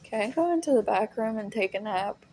Can I go into the back room and take a nap?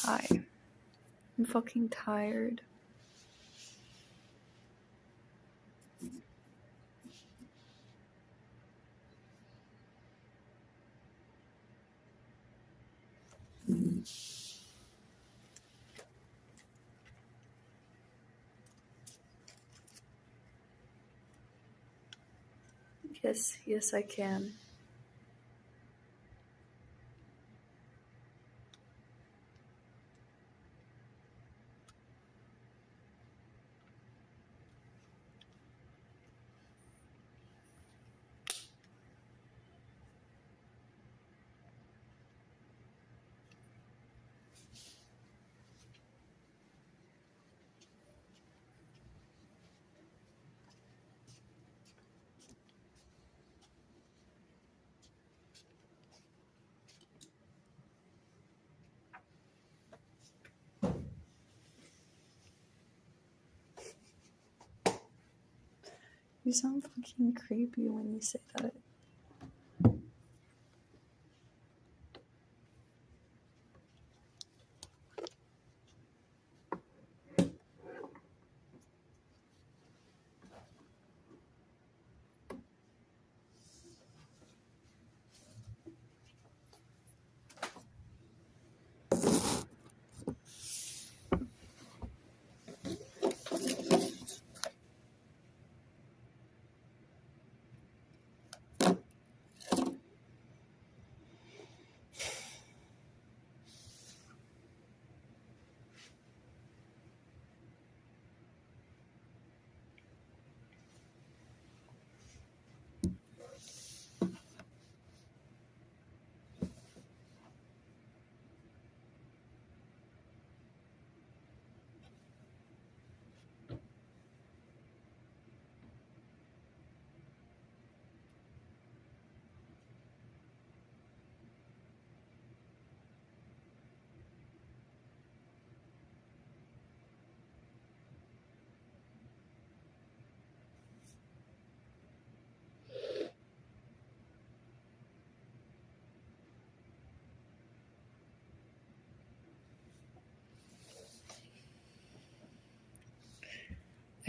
Hi. I'm fucking tired. Yes, I can. You sound fucking creepy when you say that.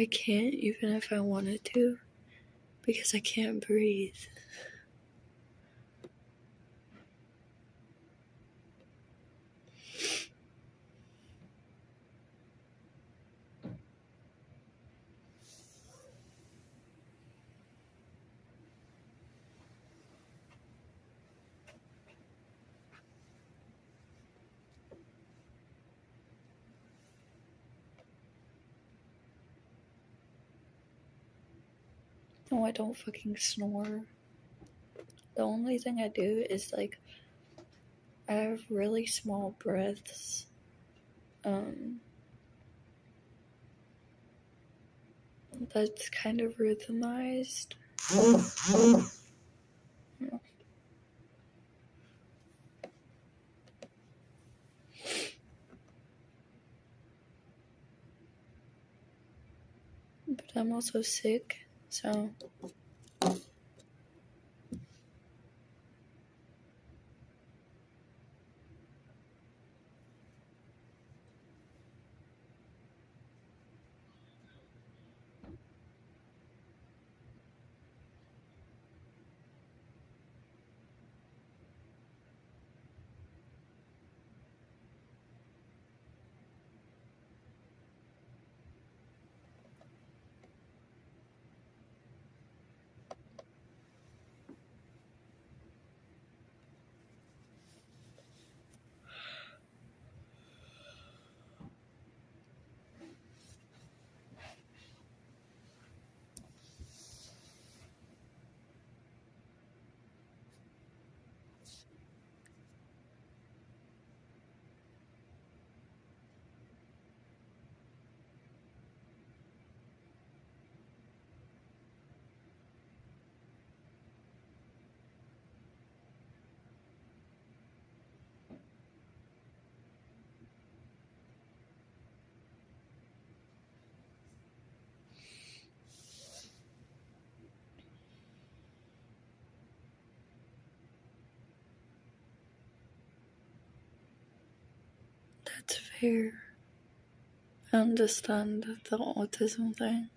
I can't even if I wanted to, because I can't breathe. No, I don't fucking snore. The only thing I do is I have really small breaths. That's kind of rhythmized. But I'm also sick, so fair. I understand the autism thing.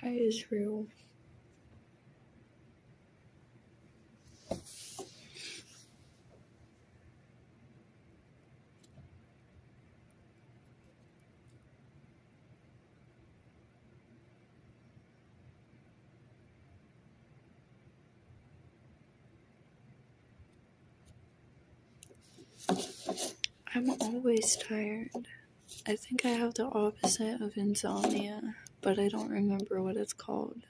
Hi, Israel. I'm always tired. I think I have the opposite of insomnia, but I don't remember what it's called.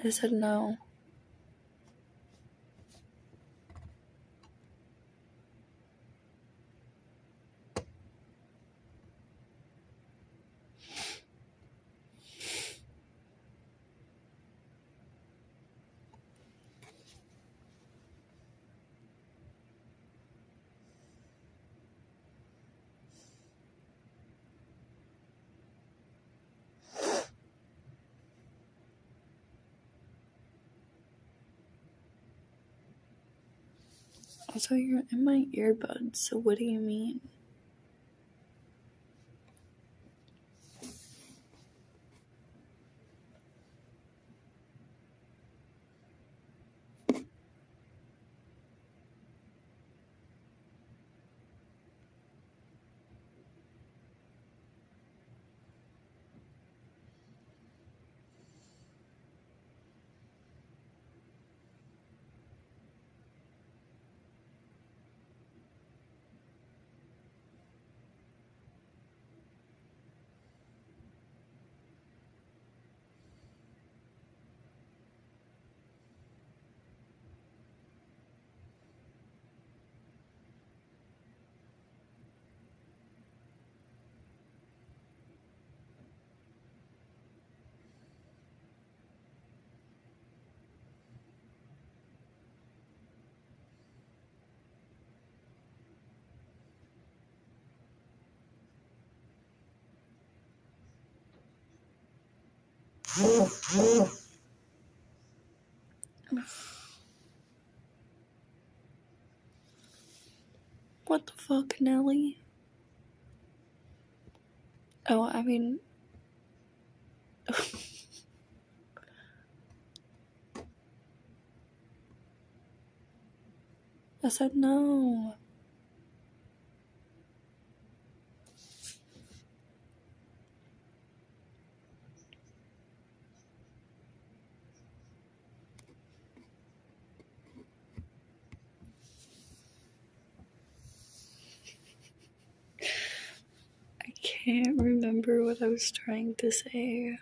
I said no. Also, you're in my earbuds, so what do you mean? What the fuck, Nelly? Oh, I mean... I said no. I can't remember what I was trying to say.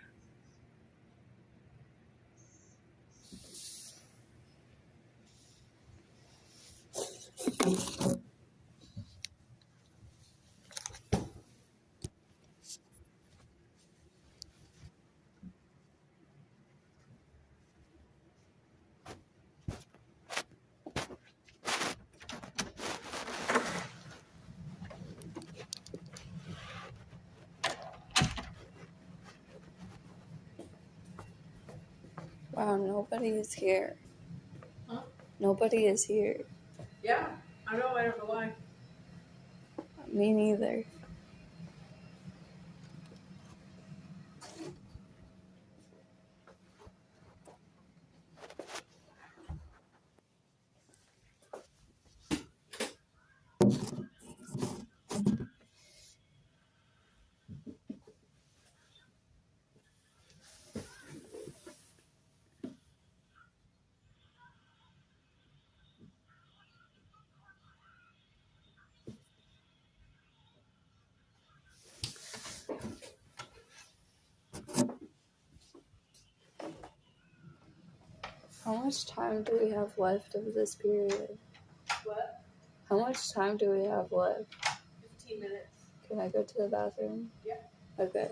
Wow, nobody is here. Huh? Nobody is here. Yeah, I don't know why. Me neither. How much time do we have left of this period? What? How much time do we have left? 15 minutes. Can I go to the bathroom? Yeah. Okay.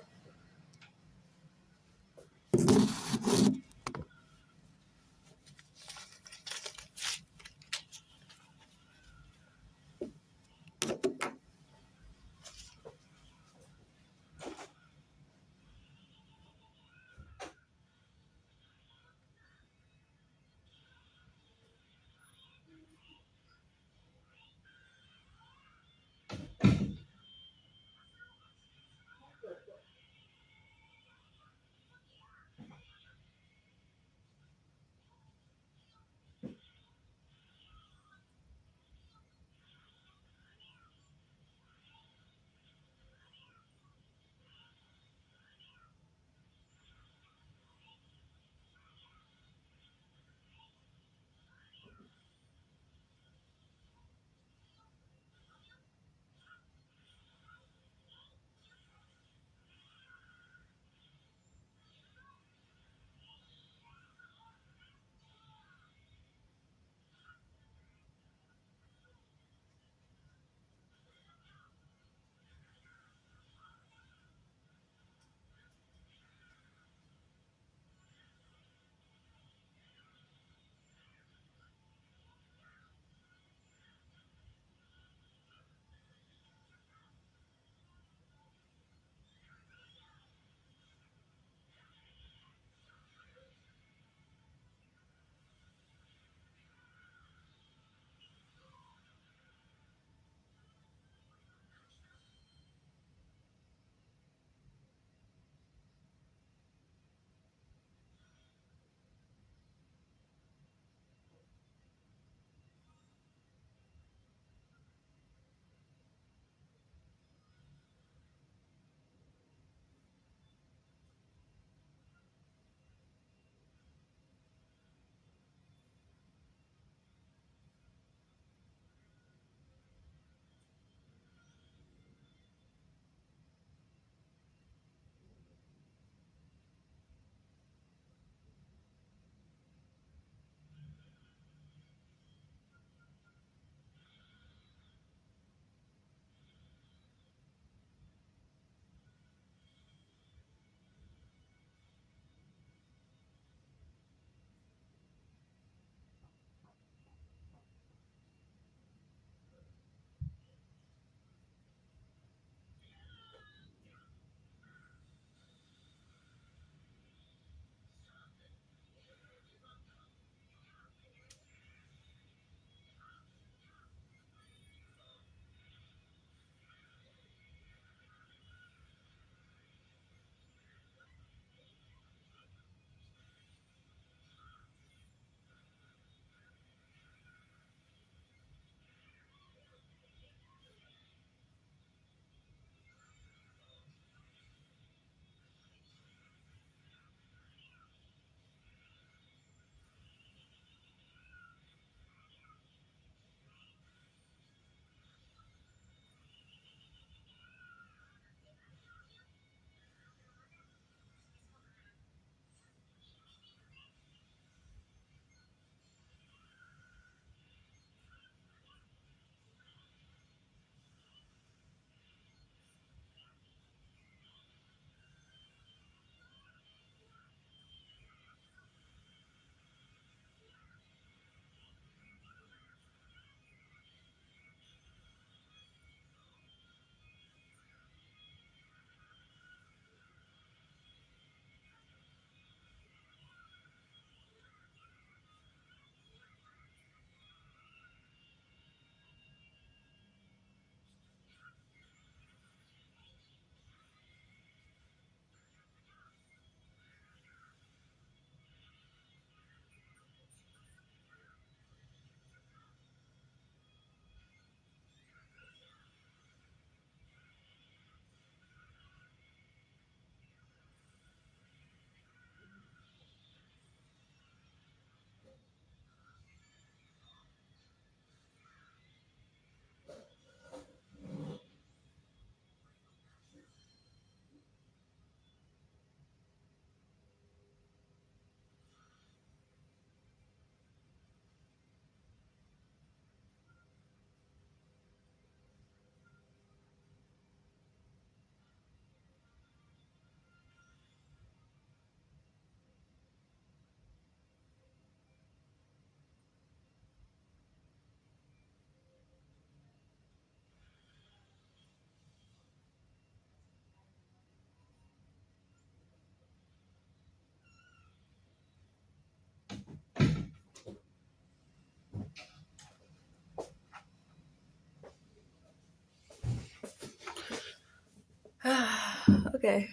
Okay.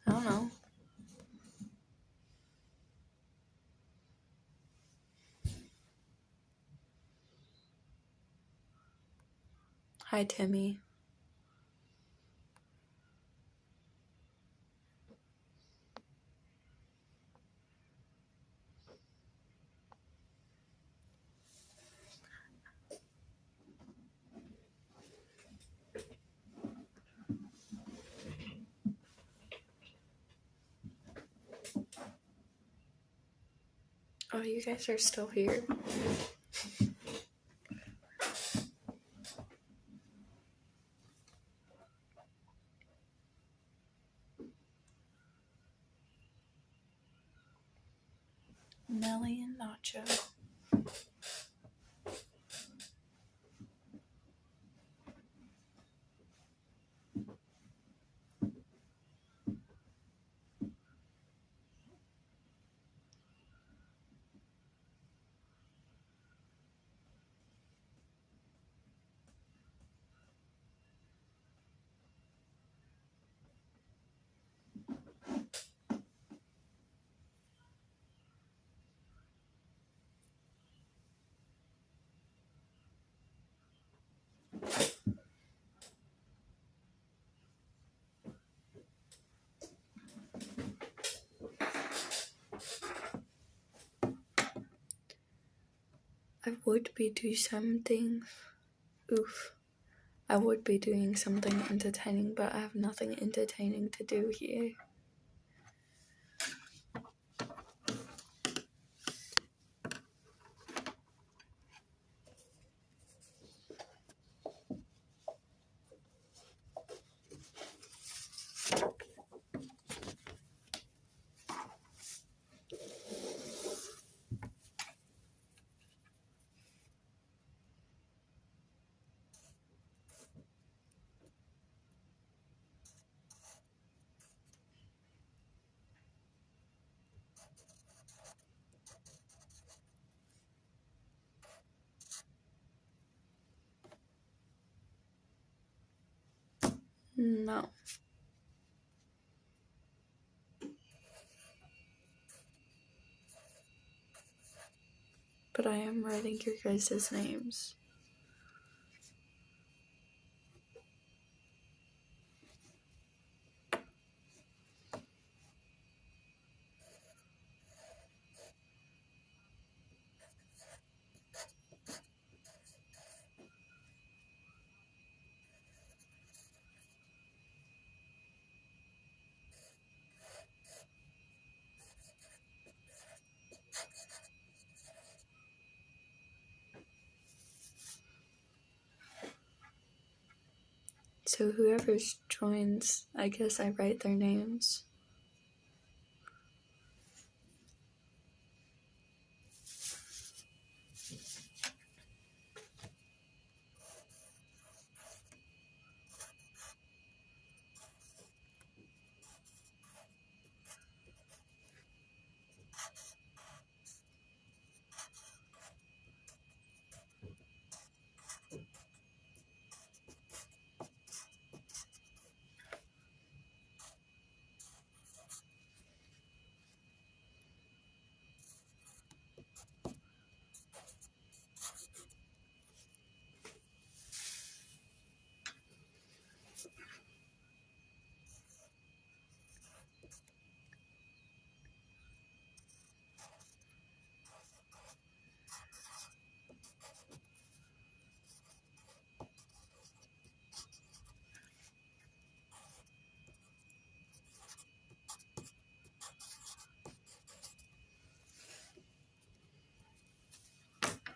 I don't know. Hi, Timmy. Oh, you guys are still here? Nelly and Nacho. I would be doing something. Oof. I would be doing something entertaining, but I have nothing entertaining to do here. No. But I am writing your guys' names. So whoever joins, I guess I write their names.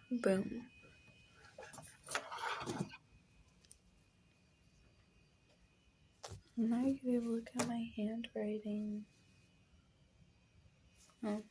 Boom. Now you look at my handwriting. Oh.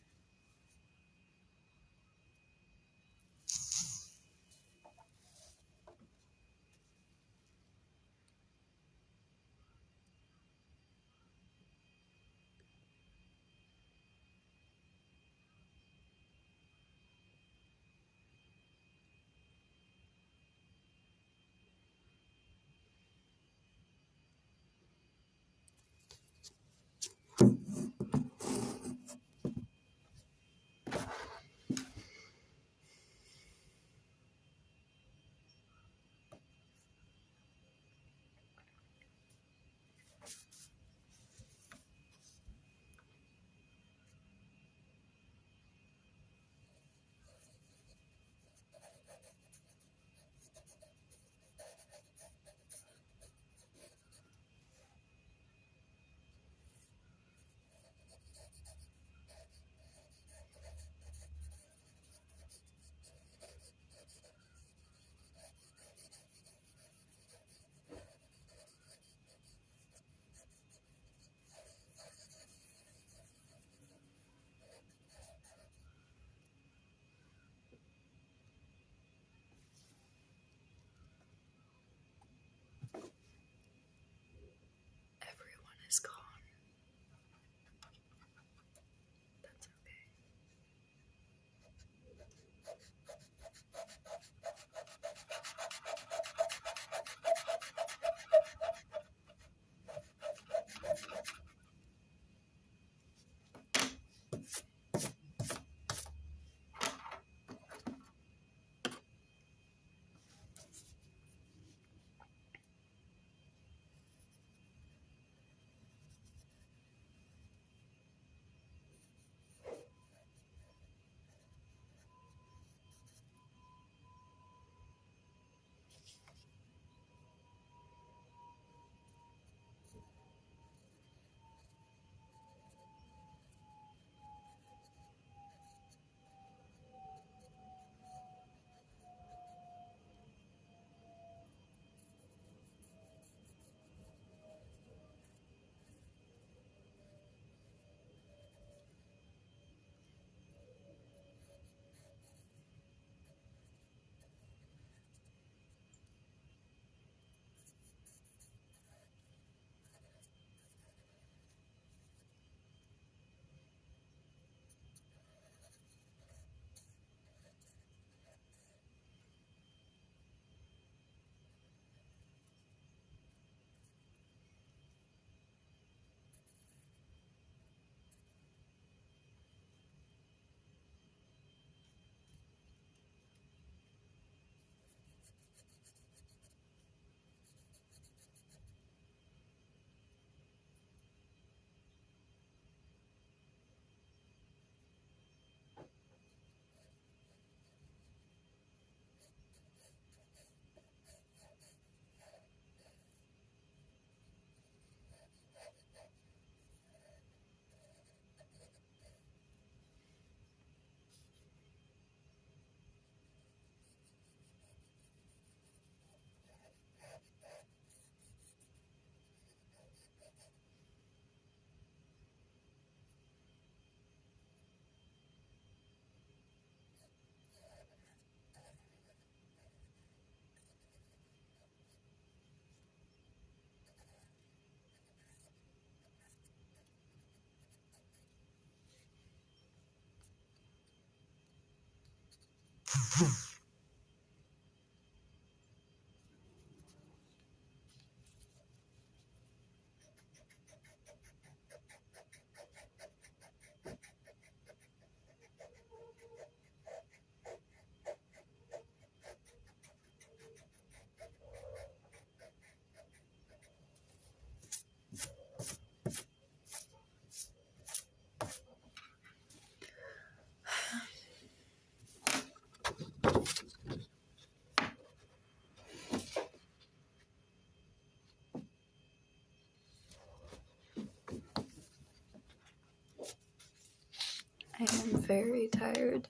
I am very tired,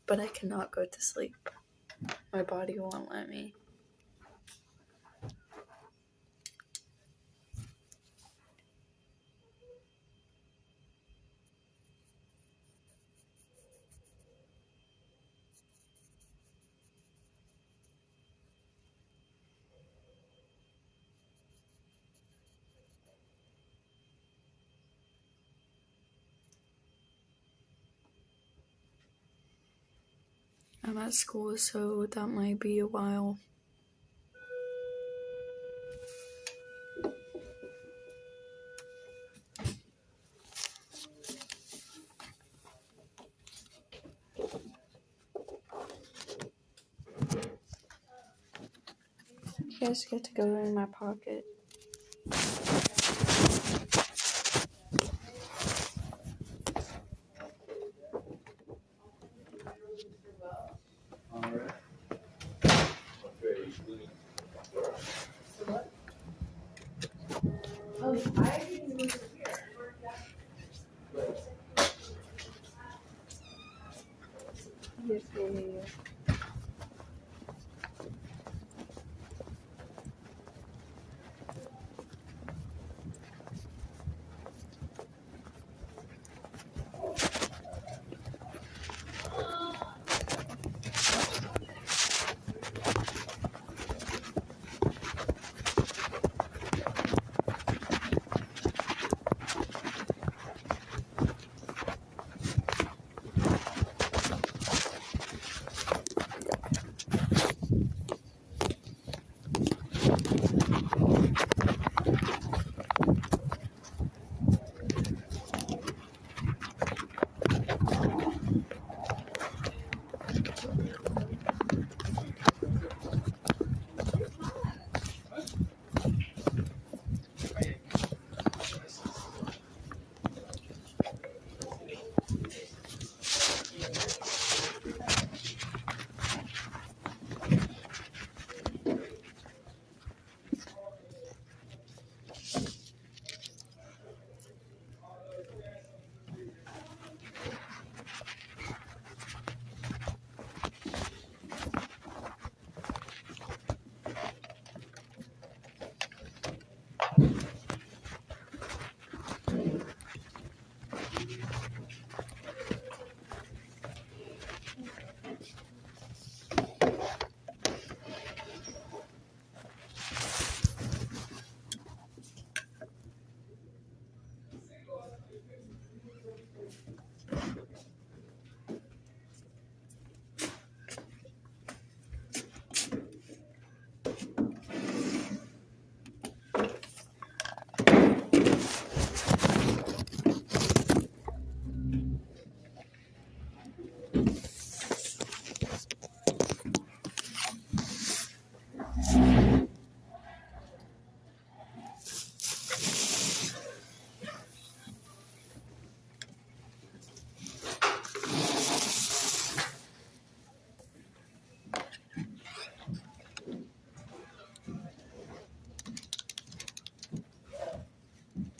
but I cannot go to sleep. My body won't let me. I'm at school, so that might be a while. You guys get to go in my pocket. Oh, I didn't move it here. Yeah.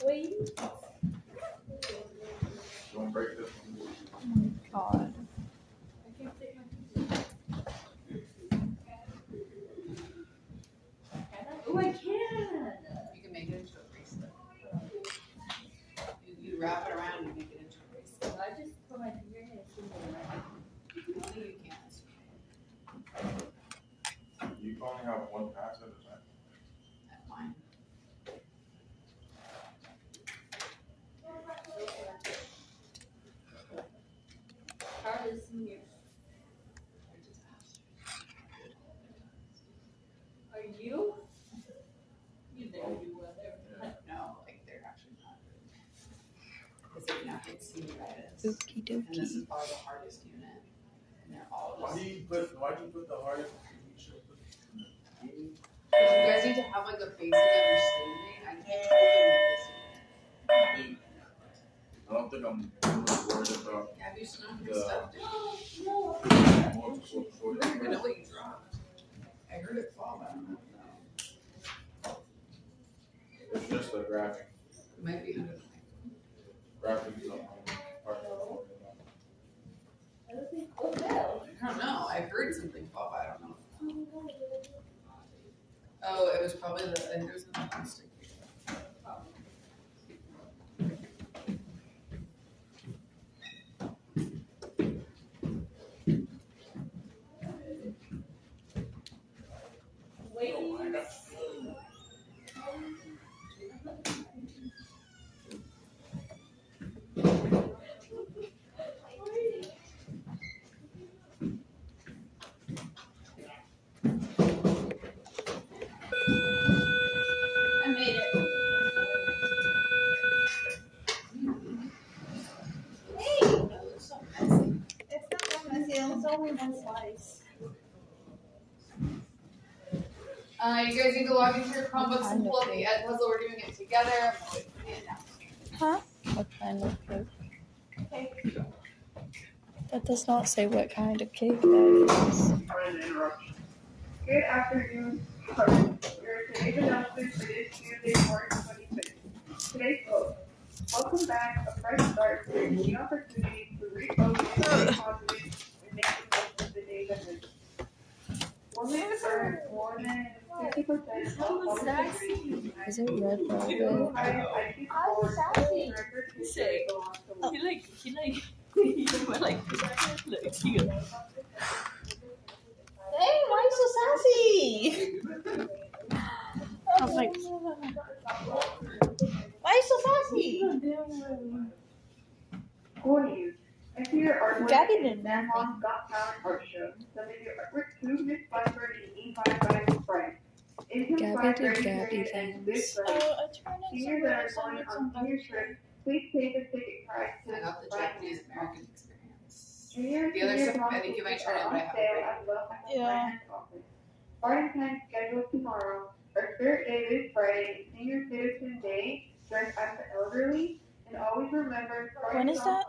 Wait. Don't break this one. God. I can't take my pizza. Oh, I can. You can make it into a bracelet. You wrap it around and make it into a bracelet. I just put my finger in it. Only you can't. You only have one pass at a time. That's fine. Card is in here. get senioritis. Okie And this is dokie. probably the hardest unit. And they're all Why just. do you put the hardest? You should put You guys need to have like a basic understanding. I can't tell you this. I don't think I'm really worried about Have you snuck your The- stuff, dude? multiple I don't even know choice. what you dropped. I heard it fall, but I don't know. It's just a graphic. It might be under the mic. Graphic is on part of I don't know. I heard something fall, but I don't know. Oh, it was probably the. I think it was the plastic. I made it. That looks so messy. It's not that messy. It's only one slice. You guys need to log into your Chromebooks and pull up the Ed puzzle. We're doing it together. I'm gonna wait for the hand now. Huh? What kind of cake? Okay. That does not say what kind of cake that is. Sorry to interrupt. Good afternoon. Your today's announcement for this Tuesday, March 26th. Today's vote. Welcome back. A fresh start brings the opportunity to refocus, stay positive, and make the most of the days ahead. Women earn more than 50% of all degrees. Is it red Two velvet? highest IQ scores and record history belong to women. Hey, why so sassy? I was like, Why so sassy? School news. Enter your artwork Gabby in did San Juan Got Talent Art Show. Submit your artwork to Miss Blackbird and E5 by Friday. Gabby did Gabby This things. Friday. I turned in Seniors that are going on senior trip, please pay the ticket price to I got the Friday. Japanese American experience. Junior The other senior stuff, I think you might turn it, are but I on haven't sale read at Love Mac Yeah. Finance office. Starting time scheduled tomorrow. Our third day this Friday, Senior Citizen Day, dress as the elderly, and always remember. When is that?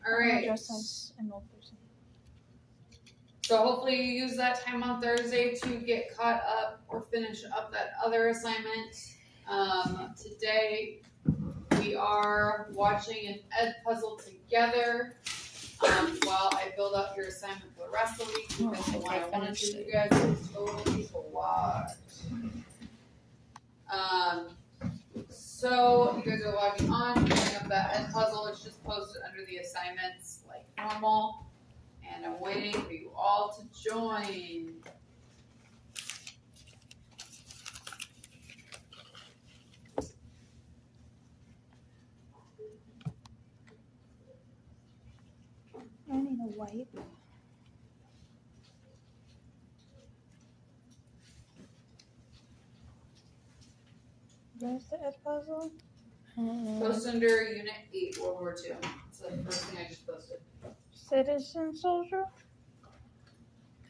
All right. Dress as an old person. So hopefully you use that time on Thursday to get caught up or finish up that other assignment. Today we are watching an Ed puzzle together while I build up your assignment for the rest of the week because the one I wanted to you guys is totally blocked. So you guys are logging on, picking up that Ed puzzle. It's just posted under the assignments like normal. And I'm waiting for you all to join. I need a wipe. Where's the Ed puzzle? Post under Unit 8, World War II. It's the first thing I just posted. Citizen soldier?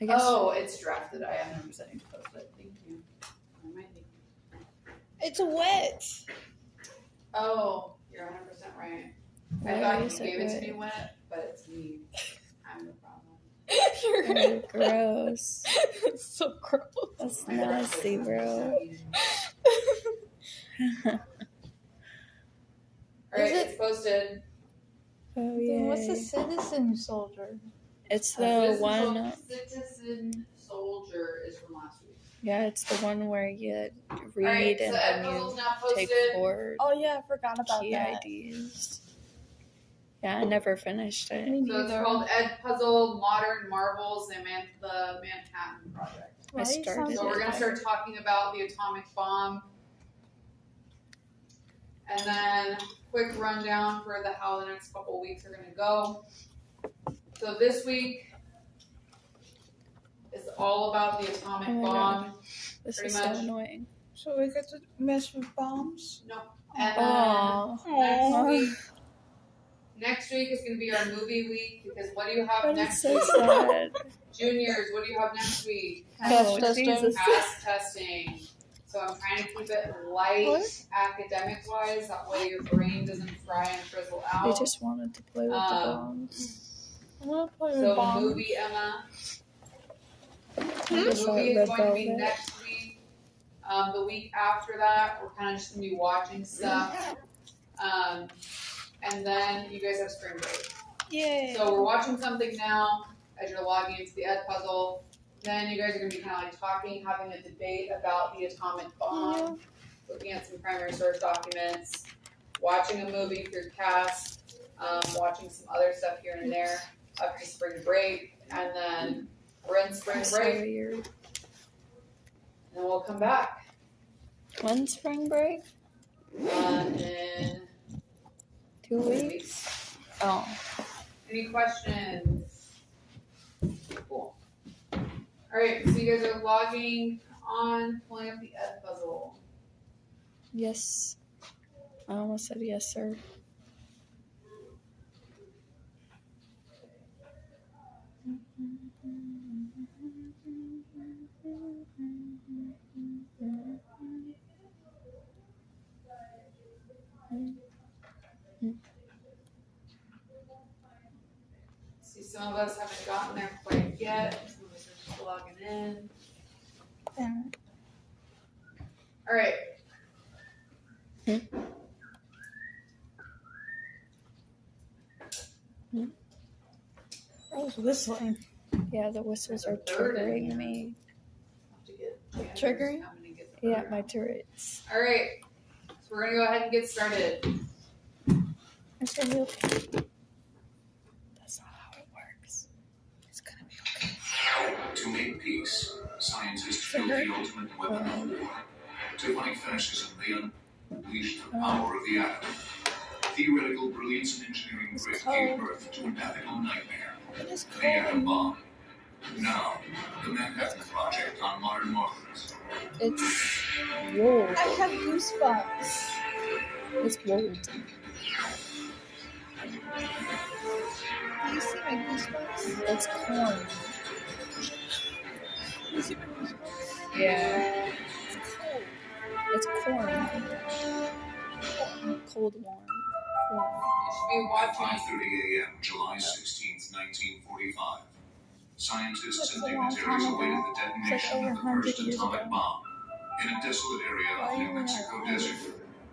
I guess. Oh, it's drafted. I am 100% need to post it. Thank you. I might need. It's wet. Oh, you're 100% right. I Why thought is you gave it to wet? me wet, but it's me. I'm the problem. Oh, gross. It's so gross. That's nasty, bro. Alright, it's posted. Oh Then what's a yeah. citizen soldier? It's the one. Citizen Soldier is from last week. Yeah, it's the one where you read Alright, so and Ed then puzzle's you now take posted. forward Oh yeah, I forgot about key that. IDs. Yeah, I never finished it. Me So it's neither. called Ed Puzzle Modern Marvels and the Manhattan Project. I Why started sounds So we're gonna start talking about the atomic bomb. And then quick rundown for how the next couple weeks are gonna go. So this week is all about the atomic Oh my bomb. This Pretty is so much. annoying. So we get to mess with bombs? No, And then Aw. next week is going to be our movie week because what do you have That is next so week? sad. Juniors, what do you have next week? Cash testing. Cast testing. So I'm trying to keep it light What? academic wise. That way your brain doesn't fry and frizzle They out. just wanted to play with the bombs. I want to play with So bombs. movie, Emma. I The just saw movie is Red going to be Velvet. next week. The week after that, we're kind of just going to be watching stuff. And then you guys have spring break. Yay. So we're watching something now as you're logging into the Ed Puzzle. Then you guys are going to be kind of like talking, having a debate about the atomic bomb, looking at some primary source documents, watching a movie through Cast, watching some other stuff here and there up to spring break, and then we're in spring break, Sorry, you're... and then we'll come back. When spring break? In 2 weeks? Oh. Any questions? Cool. All right, so you guys are logging on, pulling up the Ed Puzzle. Yes. I almost said yes, sir. See, some of us haven't gotten there quite yet. Some of us are just logging in. All right. I was whistling. Yeah, the whistles are Bird in triggering here. me. Have to get Janice Triggering? coming to get the Yeah, bird. my turrets. All right. So we're gonna go ahead and get started. It's gonna be okay. That's not how it works. It's gonna be okay. To make peace, scientists built the ultimate weapon of war. To fight fascism, they unleashed the power of the atom. Theoretical brilliance and engineering grit gave birth to an ethical nightmare, It is the atom cold. bomb. Now, the Manhattan Project on modern Mars. It's wool. I have goosebumps. It's wool. Do you see my goosebumps? It's corn. Do you see my goosebumps? Yeah. It's cold. It's corn. Cold warm. Corn. You should be At watching. 5:30 a.m., July 16th, 1945, scientists That's and a long dignitaries time awaited ago. the It's like detonation over of the 100 first years atomic ago. bomb in a desolate area Why of are New you Mexico not desert,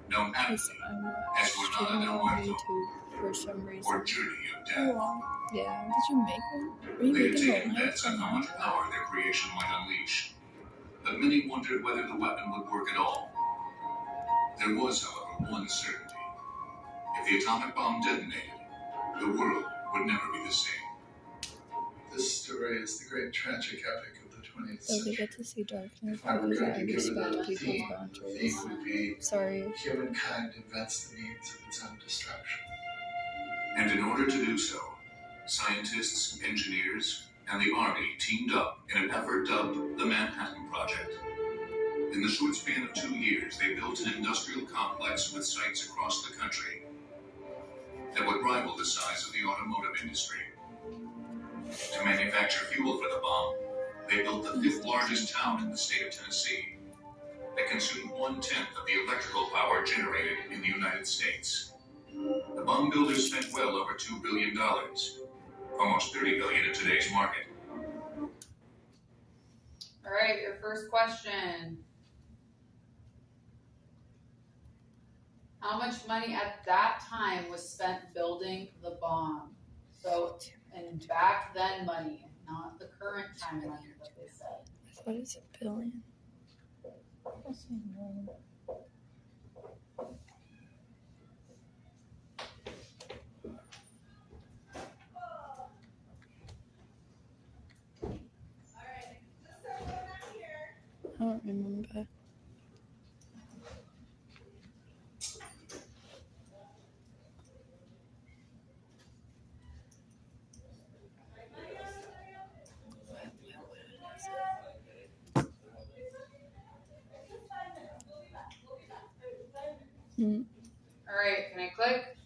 known Because aptly I'm as Granada streaming del on Muerto, YouTube for some or reason. Journey of You Death. are. Yeah. Did you make one? Are you They had making taken the lights bets or on how not? much power their creation might unleash, but many wondered whether the weapon would work at all. There was, however, one certainty. If the atomic bomb detonated, the world would never be the same. This story is the great tragic epic of the 20th So we century. get to see darkness If I were movies going and to give it respect a people's theme, the boundaries. theme would be Sorry. humankind invents the means of its own destruction. And in order to do so, scientists, engineers, and the Army teamed up in an effort dubbed the Manhattan Project. In the short span of 2 years, they built an industrial complex with sites across the country that would rival the size of the automotive industry. To manufacture fuel for the bomb, they built the 5th largest town in the state of Tennessee that consumed 1/10 of the electrical power generated in the United States. The bomb builders spent well over $2 billion, almost $30 billion in today's market. All right, your first question. How much money at that time was spent building the bomb? So, and back then money, not the current time money that they said. I thought it's $1 billion. That's annoying. I don't remember. Hmm. Alright, can I click?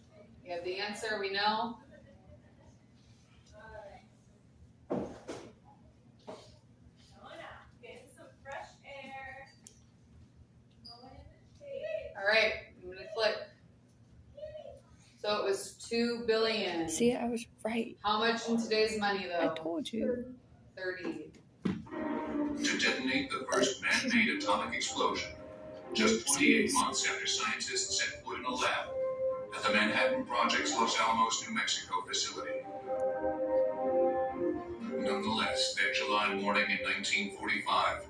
You have the answer, we know. Alright, I'm gonna click. So it was 2 billion. See, I was right. How much in today's money I though? told you. 30. To detonate the first man-made atomic explosion, just 28 months after scientists set foot in a lab at the Manhattan Project's Los Alamos, New Mexico facility. Nonetheless, that July morning in 1945,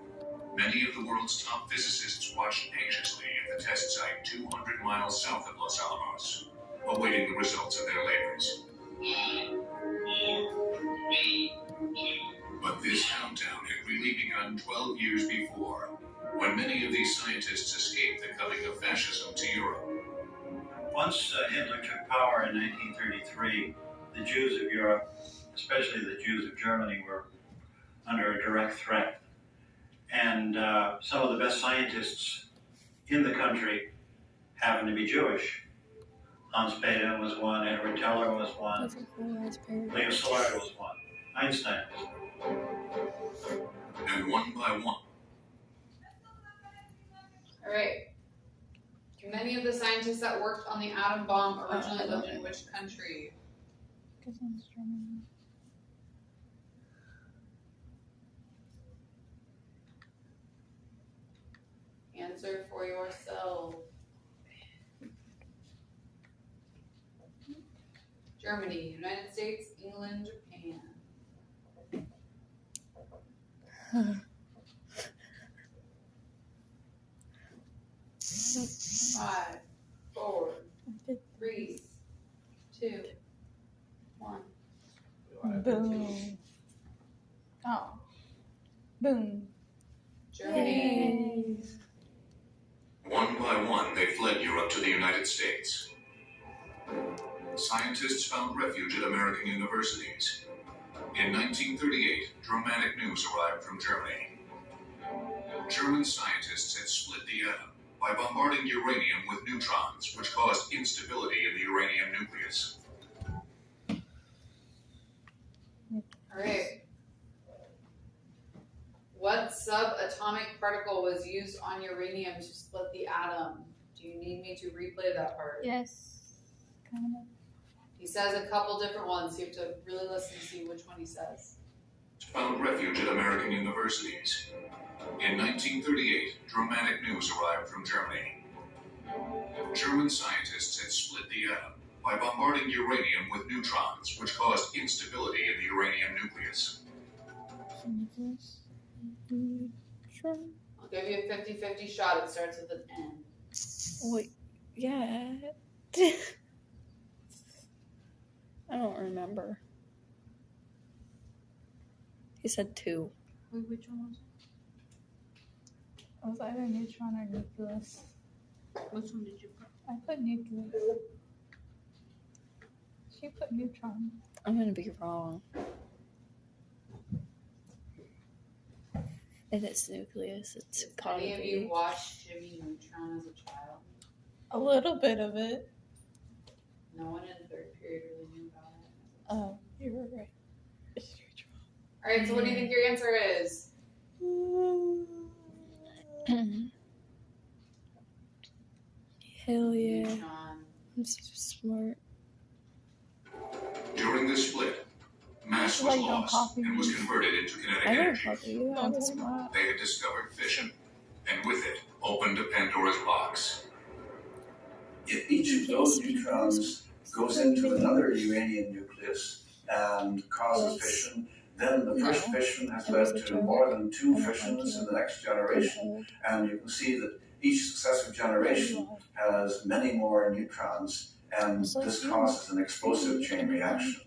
many of the world's top physicists watched anxiously at the test site 200 miles south of Los Alamos, awaiting the results of their labors. But this countdown had really begun 12 years before, when many of these scientists escaped the coming of fascism to Europe. Once Hitler took power in 1933, the Jews of Europe, especially the Jews of Germany, were under a direct threat. And some of the best scientists in the country happened to be Jewish. Hans Bethe was one, Edward Teller was one, That's a cool raspberry. Leo Szilard was one, Einstein was one. And one by one, Alright. Many of the scientists that worked on the atom bomb originally lived in which country? Because I'm German. Answer for yourself. Germany, United States, England, Japan. Five, four, 3, 2, 1. Boom. Oh. Boom. Germany. one by one, they fled Europe to the United States. Scientists found refuge at American universities. In 1938, dramatic news arrived from Germany. German scientists had split the atom by bombarding uranium with neutrons, which caused instability in the uranium nucleus. Alright. What subatomic particle was used on uranium to split the atom? Do you need me to replay that part? Yes. Kind of. He says a couple different ones, so you have to really listen to see which one he says. Found refuge at American universities. In 1938, dramatic news arrived from Germany. German scientists had split the atom by bombarding uranium with neutrons, which caused instability in the uranium nucleus. Sure. I'll give you a 50-50 shot. It starts with an N. Wait, yeah. I don't remember. He said 2. Wait, which one was it? It was either neutron or nucleus. Which one did you put? I put nucleus. She put neutron. I'm gonna be wrong. If it's nucleus, it's Did gotta any of you be. watch Jimmy Neutron as a child? A little bit of it. No one in third period really knew about it. Oh, you were right. It's neutron. Alright, so what do you think your answer is? Hell yeah. Neutron. I'm so smart. During the split, mass was Like, don't lost copy and me. was converted into kinetic I don't energy. copy you. I was smart. They had discovered fission, and with it, opened a Pandora's box. If each of those neutrons goes into another uranium nucleus and causes fission, then the first fission has led to more than 2 fissions in the next generation, and you can see that each successive generation has many more neutrons, and this causes an explosive chain reaction.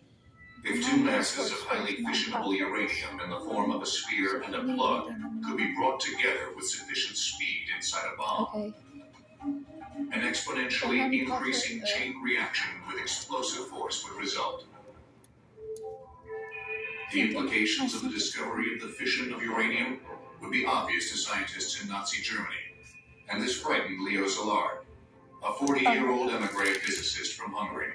If two masses of highly fissionable uranium in the form of a sphere and a plug could be brought together with sufficient speed inside a bomb, Okay. an exponentially increasing chain reaction with explosive force would result. The implications of the discovery of the fission of uranium would be obvious to scientists in Nazi Germany, and this frightened Leo Szilard. a 40-year-old emigre physicist from Hungary.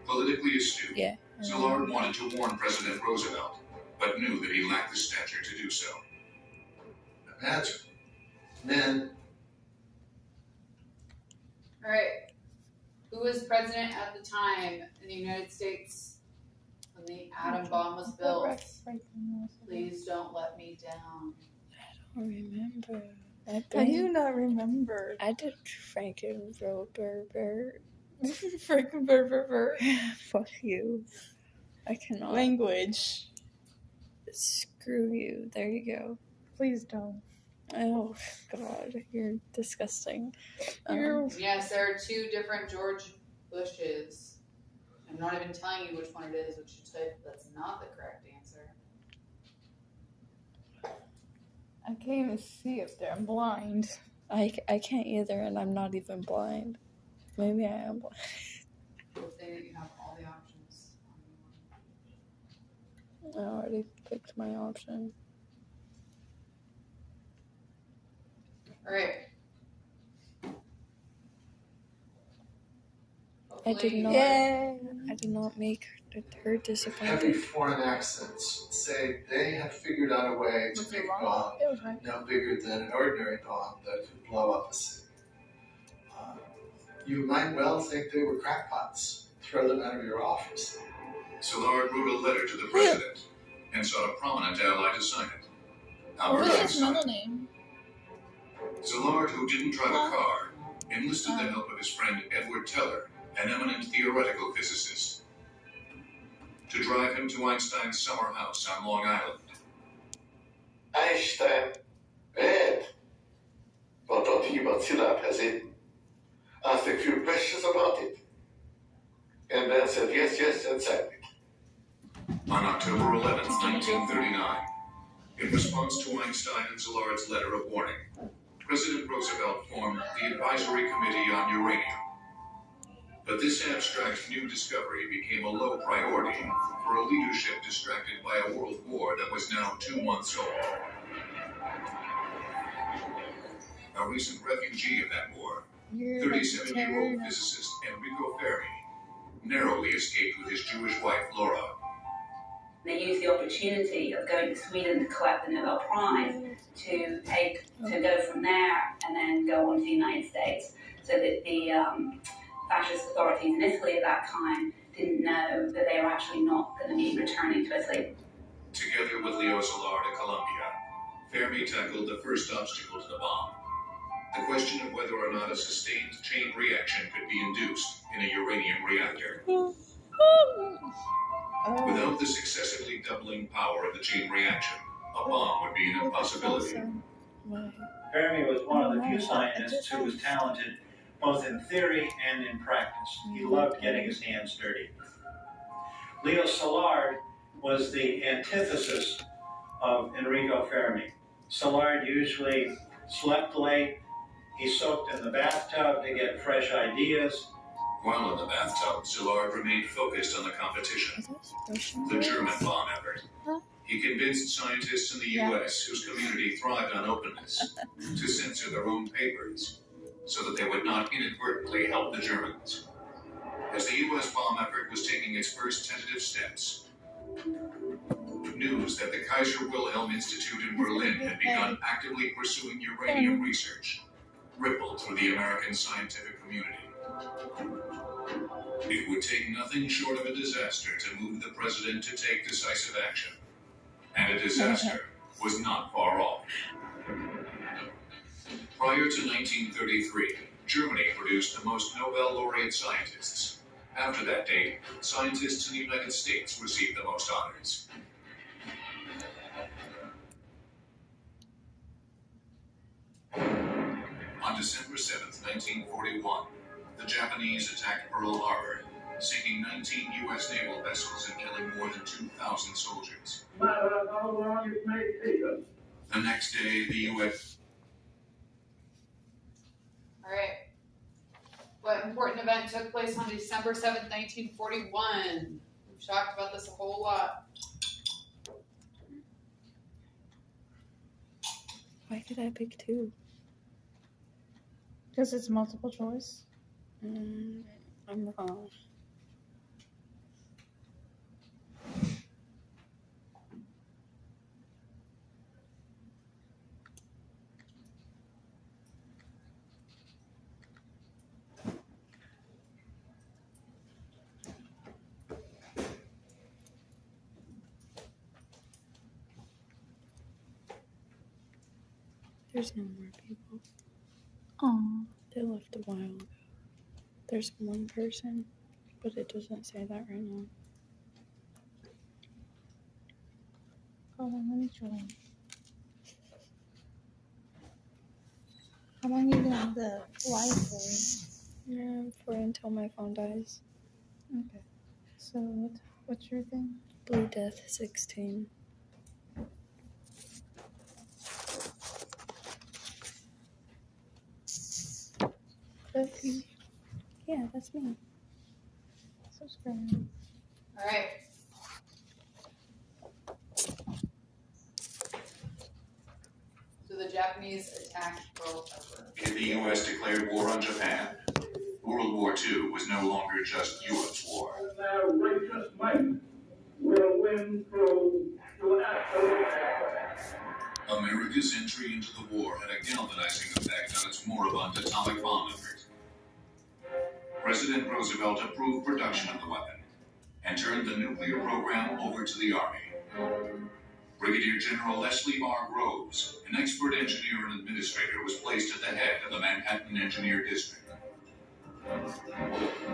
Politically astute, Yeah. Szilard wanted to warn President Roosevelt, but knew that he lacked the stature to do so. Imagine. Men. Alright. Who was president at the time in the United States when the atom bomb was built? Please don't let me down. I don't remember. How do you not remember? I did Frankenberger. Frankenberger. Fuck you. I cannot. Language. Screw you. There you go. Please don't. Oh, God. You're disgusting. Yes, there are two different George Bushes. I'm not even telling you which one it is, which you type. That's not the correct answer. I can't even see up there. I'm blind. I can't either, and I'm not even blind. Maybe I am blind. Good thing that you have all the options. I already picked my option. Alright. I did not. Yay! I did not make her Heavy disappointed. foreign accents say they have figured out a way to Was make it a wrong? bomb It was right. no bigger than an ordinary bomb that could blow up a city. You might well think they were crackpots. Throw them out of your office. Szilard wrote a letter to the president and sought a prominent ally to sign it. What Albert was his Einstein. middle name? Szilard, who didn't drive a car, enlisted the help of his friend Edward Teller, an eminent theoretical physicist, to drive him to Einstein's summer house on Long Island. Einstein, Ed, wat dat hier wat Szilard has eaten. Asked a few questions about it. And then said yes, and signed it. On October 11, 1939, in response to Einstein and Szillard's letter of warning, President Roosevelt formed the Advisory Committee on Uranium. But this abstract new discovery became a low priority for a leadership distracted by a world war that was now 2 months old. A recent refugee of that war, 37-year-old physicist Enrico Fermi, narrowly escaped with his Jewish wife Laura. They used the opportunity of going to Sweden to collect the Nobel Prize to go from there and then go on to the United States. So that the fascist authorities in Italy at that time didn't know that they were actually not going to be returning to Italy. Together with Leo Szilard at Columbia, Fermi tackled the first obstacle to the bomb: the question of whether or not a sustained chain reaction could be induced in a uranium reactor. Without the successively doubling power of the chain reaction, a bomb would be an impossibility. Fermi was one of the few scientists who was talented both in theory and in practice. He loved getting his hands dirty. Leo Szilard was the antithesis of Enrico Fermi. Szilard usually slept late. He soaked in the bathtub to get fresh ideas. While in the bathtub, Szilard remained focused on the competition, the German bomb effort. He convinced scientists in the U.S., whose community thrived on openness, to censor their own papers, so that they would not inadvertently help the Germans. As the U.S. bomb effort was taking its first tentative steps, news that the Kaiser Wilhelm Institute in Berlin had begun actively pursuing uranium research rippled through the American scientific community. It would take nothing short of a disaster to move the president to take decisive action. And a disaster was not far off. Prior to 1933, Germany produced the most Nobel laureate scientists. After that date, scientists in the United States received the most honors. On December 7, 1941, the Japanese attacked Pearl Harbor, sinking 19 U.S. naval vessels and killing more than 2,000 soldiers. The next day, the U.S. Alright. What important event took place on December 7th, 1941? We've talked about this a whole lot. Why did I pick two? Because it's multiple choice. I'm wrong. There's no more people. Oh. They left a while ago. There's one person, but it doesn't say that right now. Hold on, let me join. How long are you gonna have the live for? Yeah, for until my phone dies. Okay. So what's your thing? Blue Death 16. Yeah, that's me. Subscribe. Alright. So the Japanese attacked Pearl Harbor. If the U.S. declared war on Japan, World War II was no longer just Europe's war. Our righteous might will win through America's entry into the war had a galvanizing effect on its moribund atomic bomb effort. President Roosevelt approved production of the weapon and turned the nuclear program over to the Army. Brigadier General Leslie R. Groves, an expert engineer and administrator, was placed at the head of the Manhattan Engineer District,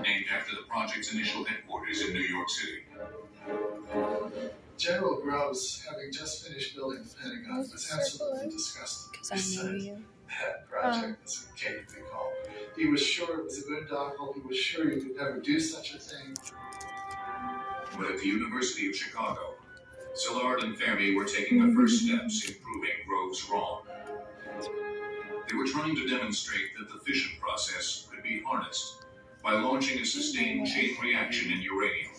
named after the project's initial headquarters in New York City. General Groves, having just finished building the Pentagon, was absolutely disgusted. Because I know you. That project is a cake they call. He was sure it was a boondoggle. He was sure you could never do such a thing. But at the University of Chicago, Szilard and Fermi were taking the first steps in proving Groves wrong. They were trying to demonstrate that the fission process could be harnessed by launching a sustained chain reaction in uranium.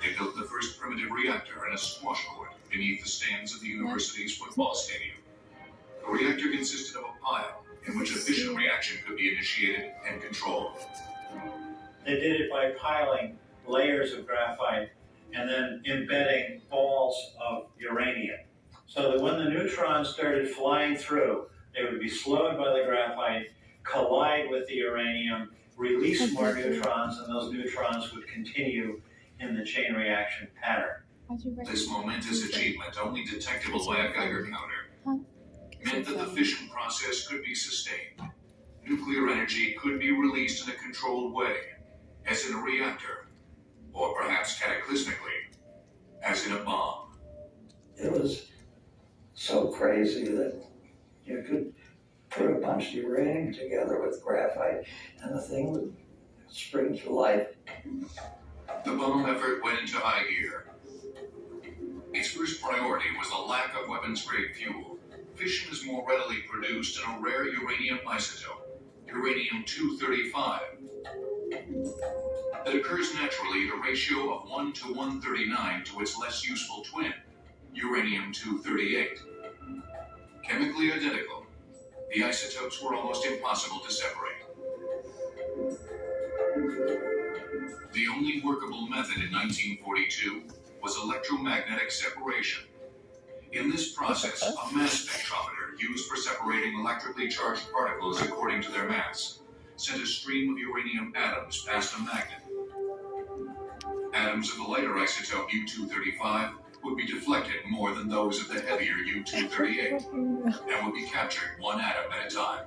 They built the first primitive reactor in a squash court beneath the stands of the university's football stadium. The reactor consisted of a pile in which a fission reaction could be initiated and controlled. They did it by piling layers of graphite and then embedding balls of uranium, so that when the neutrons started flying through, they would be slowed by the graphite, collide with the uranium, release more neutrons, and those neutrons would continue in the chain reaction pattern. This momentous achievement, only detectable by a Geiger counter, meant that the fission process could be sustained. Nuclear energy could be released in a controlled way, as in a reactor, or perhaps cataclysmically, as in a bomb. It was so crazy that you could put a bunch of uranium together with graphite and the thing would spring to life. The bomb effort went into high gear. Its first priority was the lack of weapons-grade fuel. Fission is more readily produced in a rare uranium isotope, uranium-235, that occurs naturally at a ratio of 1 to 139 to its less useful twin, uranium-238. Chemically identical, the isotopes were almost impossible to separate. The only workable method in 1942 was electromagnetic separation. In this process, a mass spectrometer used for separating electrically charged particles according to their mass sent a stream of uranium atoms past a magnet. Atoms of the lighter isotope U-235 would be deflected more than those of the heavier U-238 and would be captured one atom at a time.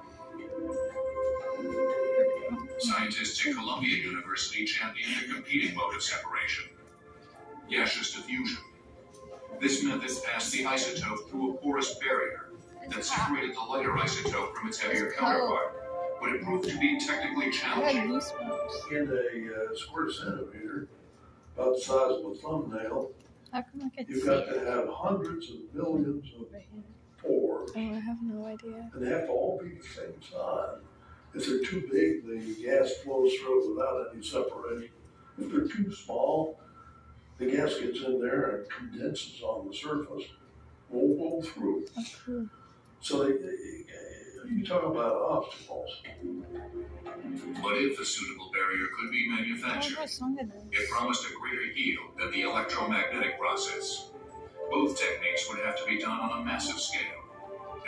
Scientists at Columbia University championed a competing mode of separation, gaseous diffusion. This method passed the isotope through a porous barrier that separated the lighter isotope from its heavier counterpart, but it proved to be technically challenging. In a square centimeter, about the size of a thumbnail, How come I could you've see got it? to have hundreds of millions of pores, Oh, I have no idea. and they have to all be the same size. If they're too big, the gas flows through it without any separation. If they're too small, the gas gets in there and condenses on the surface, won't go through. Oh, cool. So You talk about obstacles. But if a suitable barrier could be manufactured, it promised a greater yield than the electromagnetic process. Both techniques would have to be done on a massive scale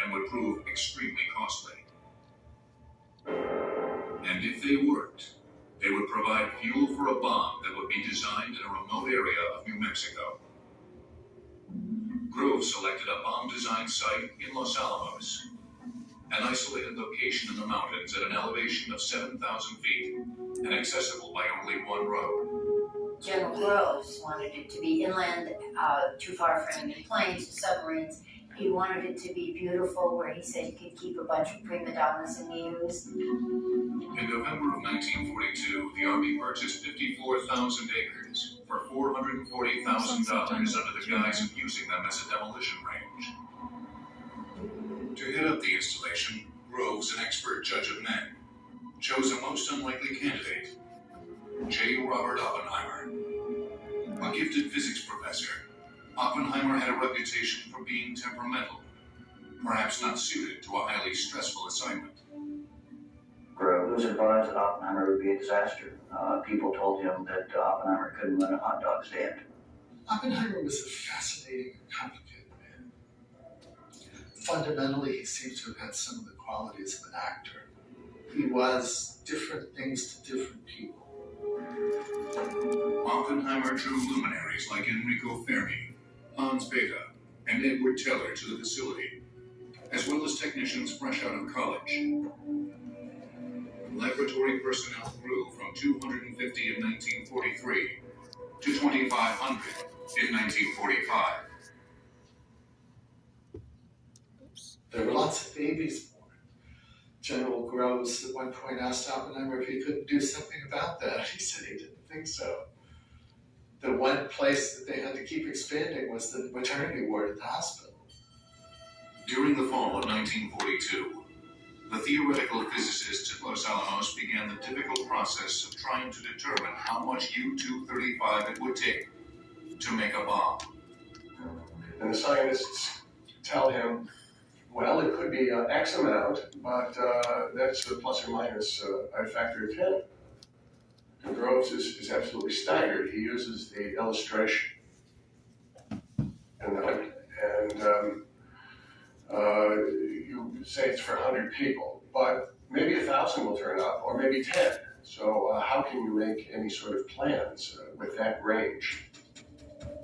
and would prove extremely costly. And if they worked, they would provide fuel for a bomb that would be designed in a remote area of New Mexico. Grove selected a bomb design site in Los Alamos, an isolated location in the mountains at an elevation of 7,000 feet and accessible by only one road. General Groves wanted it to be inland, too far from any planes or submarines. He wanted it to be beautiful, where he said he could keep a bunch of prima donnas amused. In November of 1942, the Army purchased 54,000 acres for $440,000 under the guise of using them as a demolition range. To head up the installation, Groves, an expert judge of men, chose a most unlikely candidate, J. Robert Oppenheimer. A gifted physics professor, Oppenheimer had a reputation for being temperamental, perhaps not suited to a highly stressful assignment. Groves advised that Oppenheimer would be a disaster. People told him that Oppenheimer couldn't run a hot dog stand. Oppenheimer was a fascinating and complicated man. Fundamentally, he seems to have had some of the qualities of an actor. He was different things to different people. Oppenheimer drew luminaries like Enrico Fermi, Hans Bethe, and Edward Teller to the facility, as well as technicians fresh out of college. Laboratory personnel grew from 250 in 1943 to 2,500 in 1945. There were lots of babies born. General Groves at one point asked Oppenheimer if he couldn't do something about that. He said he didn't think so. The one place that they had to keep expanding was the maternity ward at the hospital. During the fall of 1942, the theoretical physicists at Los Alamos began the difficult process of trying to determine how much U-235 it would take to make a bomb. And the scientists tell him, well, it could be X amount, but that's a plus or minus a factor of 10. And Groves is absolutely staggered. He uses the illustration. You say it's for 100 people, but maybe 1,000 will turn up, or maybe 10. So how can you make any sort of plans with that range?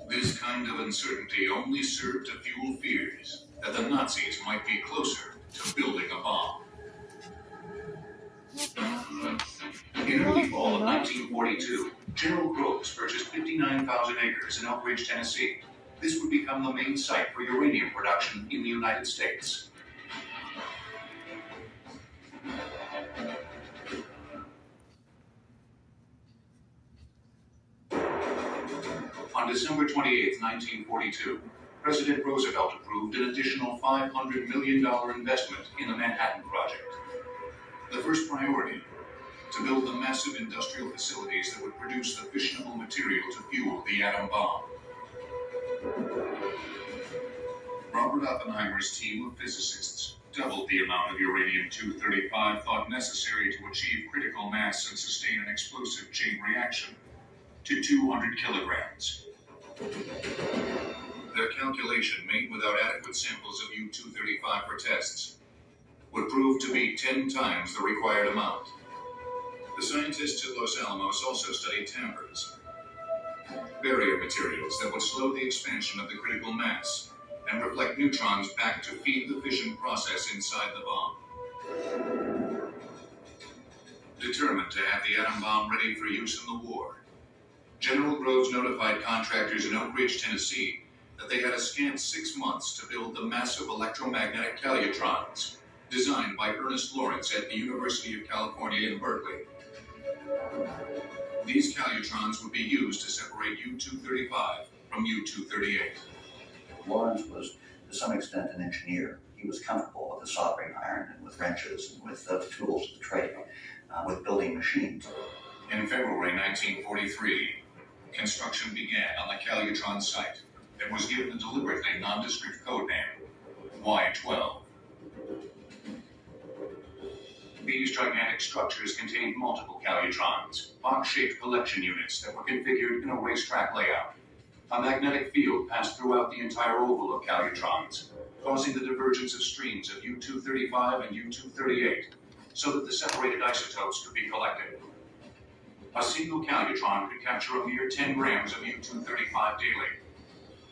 This kind of uncertainty only served to fuel fears that the Nazis might be closer to building a bomb. In early fall of 1942, General Groves purchased 59,000 acres in Oak Ridge, Tennessee. This would become the main site for uranium production in the United States. On December 28, 1942, President Roosevelt approved an additional $500 million investment in the Manhattan Project. The first priority, to build the massive industrial facilities that would produce the fissionable material to fuel the atom bomb. Robert Oppenheimer's team of physicists doubled the amount of uranium-235 thought necessary to achieve critical mass and sustain an explosive chain reaction to 200 kilograms. Their calculation, made without adequate samples of U-235 for tests, would prove to be 10 times the required amount. The scientists at Los Alamos also studied tampers, barrier materials that would slow the expansion of the critical mass and reflect neutrons back to feed the fission process inside the bomb. Determined to have the atom bomb ready for use in the war, General Groves notified contractors in Oak Ridge, Tennessee, that they had a scant 6 months to build the massive electromagnetic calutrons designed by Ernest Lawrence at the University of California in Berkeley. These calutrons would be used to separate U-235 from U-238. Lawrence was, to some extent, an engineer. He was comfortable with the soldering iron and with wrenches and with the tools of the trade, with building machines. In February 1943, construction began on the Calutron site that was given a deliberately nondescript code name, Y-12. electronic structures contained multiple calutrons, box-shaped collection units that were configured in a racetrack layout. A magnetic field passed throughout the entire oval of calutrons, causing the divergence of streams of U-235 and U-238, so that the separated isotopes could be collected. A single calutron could capture a mere 10 grams of U-235 daily.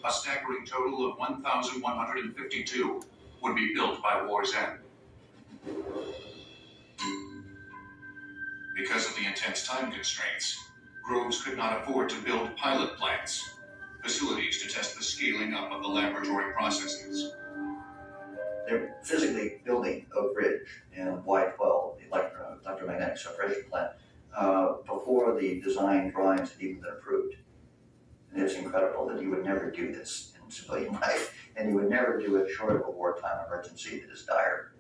A staggering total of 1,152 would be built by war's end. Because of the intense time constraints, Groves could not afford to build pilot plants, facilities to test the scaling up of the laboratory processes. They're physically building Oak Ridge in Y12, the electromagnetic separation plant, before the design drawings had even been approved. And it's incredible that you would never do this in civilian life, and you would never do it short of a wartime emergency that is dire.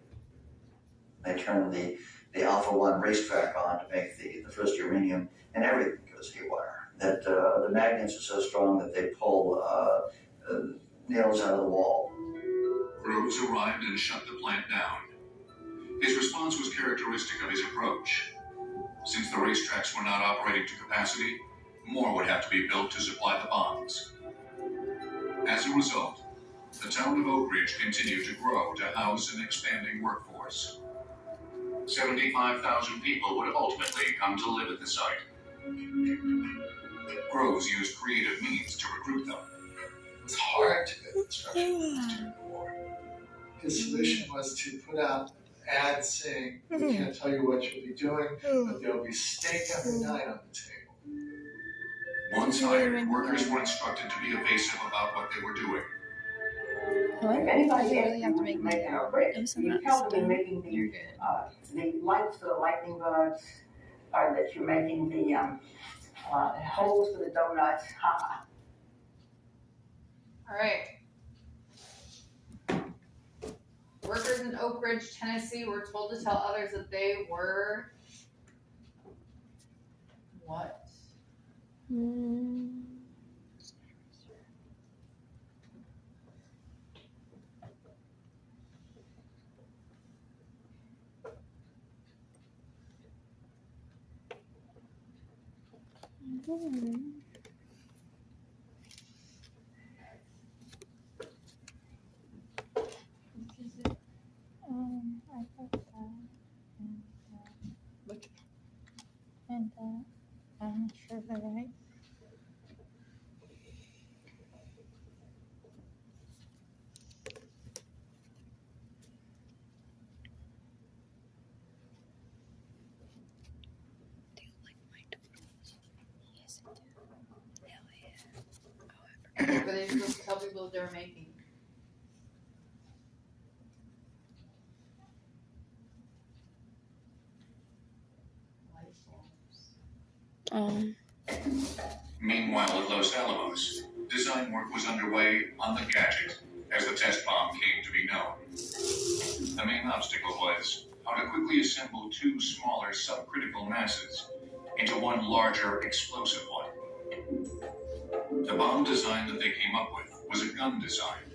They turn the Alpha 1 racetrack on to make the first uranium, and everything goes haywire. That the magnets are so strong that they pull nails out of the wall. Groves arrived and shut the plant down. His response was characteristic of his approach. Since the racetracks were not operating to capacity, more would have to be built to supply the bombs. As a result, the town of Oak Ridge continued to grow to house an expanding workforce. 75,000 people would ultimately come to live at the site. Groves used creative means to recruit them. It's hard to get instructions during the war. His solution was to put out ads saying, we can't tell you what you'll be doing, but there'll be steak every night on the table. Once hired, workers were instructed to be evasive about what they were doing. If anybody's asking you to make an outbreak, you tell them you're making the lights for the lightning bugs, or that you're making the holes for the donuts. All right. Workers in Oak Ridge, Tennessee were told to tell others that they were what? I got that, and I'm not sure if they're right. But they're supposed to tell people what they were making. Meanwhile, at Los Alamos, design work was underway on the Gadget, as the test bomb came to be known. The main obstacle was how to quickly assemble two smaller subcritical masses into one larger explosive one. The bomb design that they came up with was a gun design.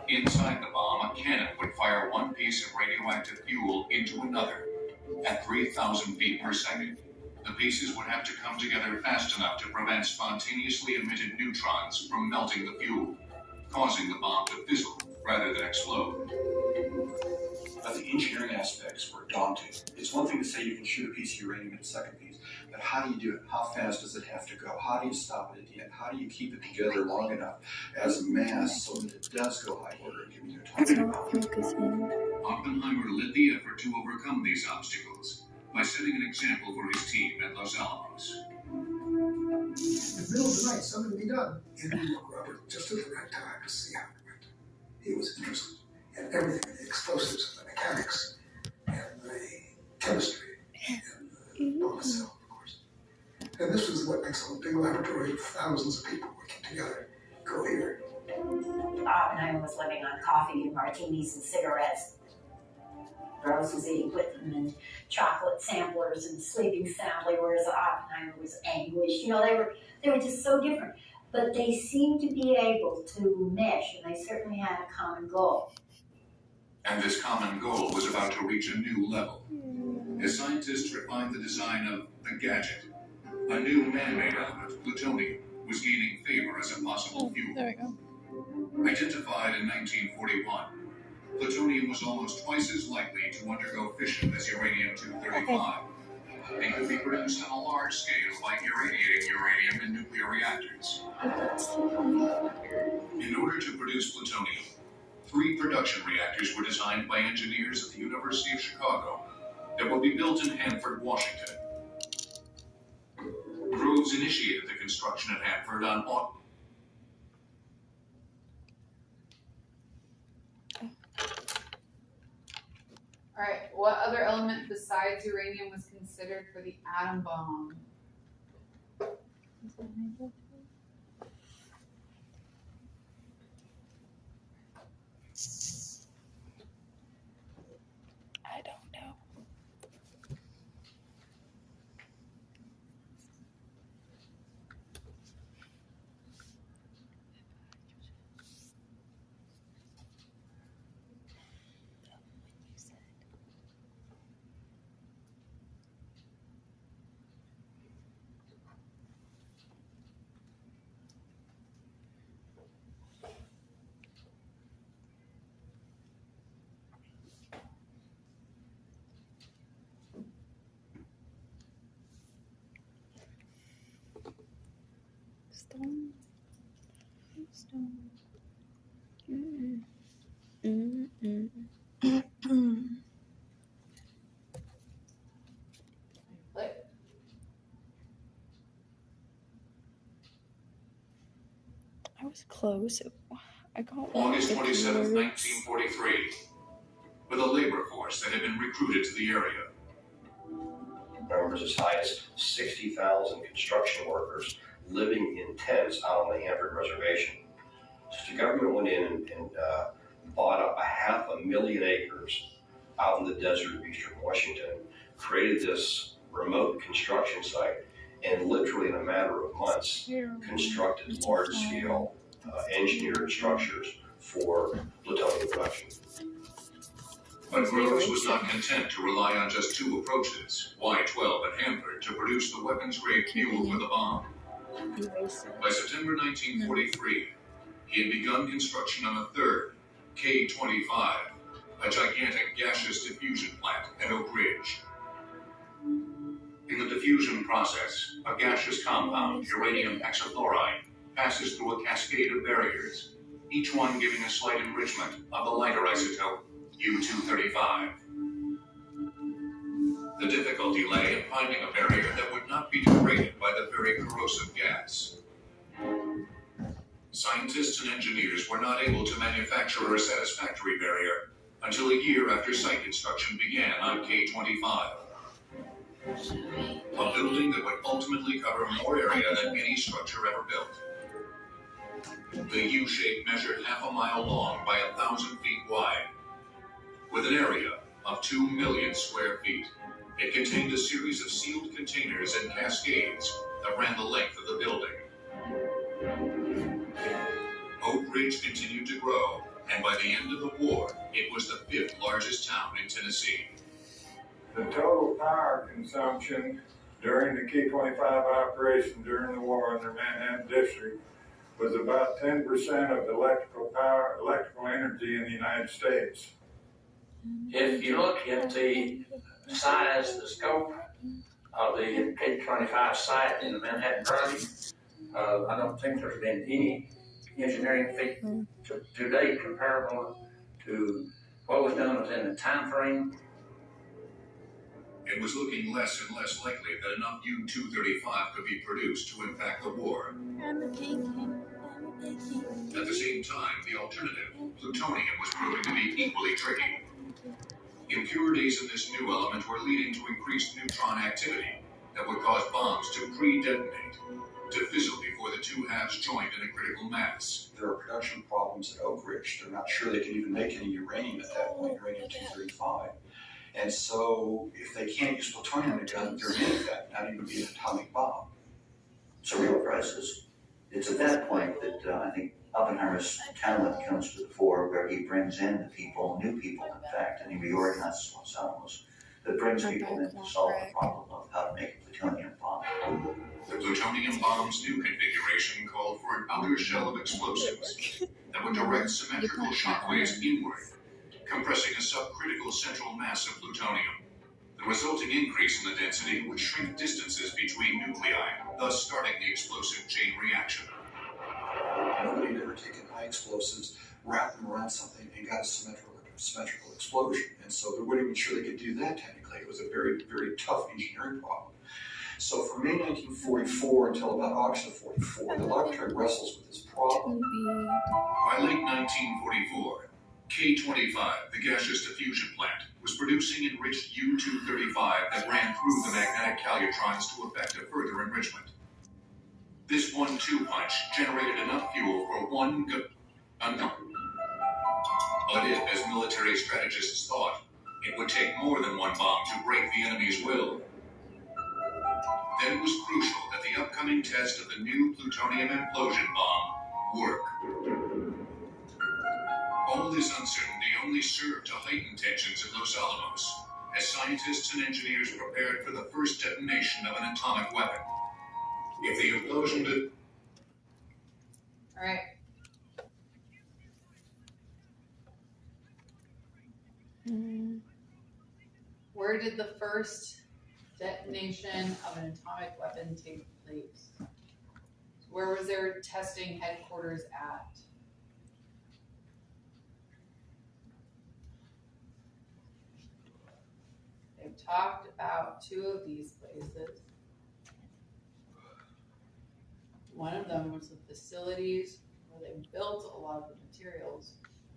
Inside the bomb, a cannon would fire one piece of radioactive fuel into another at 3,000 feet per second. The pieces would have to come together fast enough to prevent spontaneously emitted neutrons from melting the fuel, causing the bomb to fizzle rather than explode. But the engineering aspects were daunting. It's one thing to say you can shoot a piece of uranium at a second piece, but how do you do it? How fast does it have to go? How do you stop it at the end? How do you keep it together long enough as a mass so that it does go high order and give you atomic power? Oppenheimer led the effort to overcome these obstacles by setting an example for his team at Los Alamos. In the middle of the night, something to be done. Andrew woke Robert just at the right time to see how it went. He was interested in everything, the explosives and the mechanics and the chemistry and the bomb itself, of course. And this was what makes a big laboratory of thousands of people working together go here. Oppenheimer was living on coffee and martinis and cigarettes. Rose was eating with them and chocolate samplers and sleeping soundly, whereas Oppenheimer was anguished. You know, they were just so different. But they seemed to be able to mesh, and they certainly had a common goal. And this common goal was about to reach a new level. As scientists refined the design of the gadget, a new man-made element, plutonium, was gaining favor as a possible fuel. There we go. Identified in 1941, plutonium was almost twice as likely to undergo fission as uranium-235. and could be produced on a large scale by irradiating uranium in nuclear reactors. In order to produce plutonium, 3 production reactors were designed by engineers at the University of Chicago that will be built in Hanford, Washington. Groves initiated the construction at Hanford on August. All right, what other element besides uranium was considered for the atom bomb? I don't know. Stone. I was close. I got August 27, 1943, with a labor force that had been recruited to the area. Numbers as high as 60,000 construction workers living in tents out on the Hanford Reservation. So the government went in and bought up 500,000 acres out in the desert of eastern Washington, created this remote construction site, and literally in a matter of months constructed large-scale engineered structures for plutonium production. But Groves was not content to rely on just 2 approaches, Y-12 and Hanford, to produce the weapons-grade fuel for the bomb. By September 1943, he had begun construction on a 3rd, K-25, a gigantic gaseous diffusion plant at Oak Ridge. In the diffusion process, a gaseous compound, uranium hexafluoride, passes through a cascade of barriers, each one giving a slight enrichment of the lighter isotope, U-235. The difficulty lay in finding a barrier that would not be degraded by the very corrosive gas. Scientists and engineers were not able to manufacture a satisfactory barrier until a year after site construction began on K-25. A building that would ultimately cover more area than any structure ever built. The U-shape measured half a mile long by 1,000 feet wide, with an area of 2 million square feet. It contained a series of sealed containers and cascades that ran the length of the building. Oak Ridge continued to grow, and by the end of the war, it was the 5th largest town in Tennessee. The total power consumption during the K-25 operation during the war in the Manhattan District was about 10% of the electrical energy in the United States. If you look at the size, the scope of the K-25 site in the Manhattan Project, I don't think there's been any engineering feat to date comparable to what was done within the time frame. It was looking less and less likely that enough U-235 could be produced to impact the war. At the same time, the alternative, plutonium, was proving to be equally tricky. Impurities in this new element were leading to increased neutron activity that would cause bombs to pre-detonate, to fizzle before the 2 halves joined in a critical mass. There are production problems at Oak Ridge. They're not sure they can even make any uranium at that point, uranium-235. And so if they can't use plutonium to gun their main effect, not even be an atomic bomb. It's a real crisis. It's at that point that I think Oppenheimer's talent comes to the fore, where he brings in the people, new people, in fact, and he reorganizes Los Alamos that brings people in to solve the problem of how to make a plutonium bomb. The plutonium bomb's new configuration called for an outer shell of explosives that would direct symmetrical shockwaves inward, compressing a subcritical central mass of plutonium. The resulting increase in the density would shrink distances between nuclei, thus starting the explosive chain reaction. Nobody had ever taken high explosives, wrapped them around something, and got a symmetrical explosion. And so they weren't even sure they could do that technically. It was a very, very tough engineering problem. So from May 1944 until about August of 44, the laboratory wrestles with this problem. By late 1944, K-25, the gaseous diffusion plant, was producing enriched U-235 that ran through the magnetic calutrons to effect a further enrichment. This 1-2 punch generated enough fuel for one unknown. But if, as military strategists thought, it would take more than one bomb to break the enemy's will, then it was crucial that the upcoming test of the new plutonium implosion bomb work. All this uncertainty only served to heighten tensions at Los Alamos, as scientists and engineers prepared for the first detonation of an atomic weapon. If the implosion did... All right. Where did the first detonation of an atomic weapon take place? Where was their testing headquarters at? They've talked about two of these places. One of them was the facilities where they built a lot of the materials,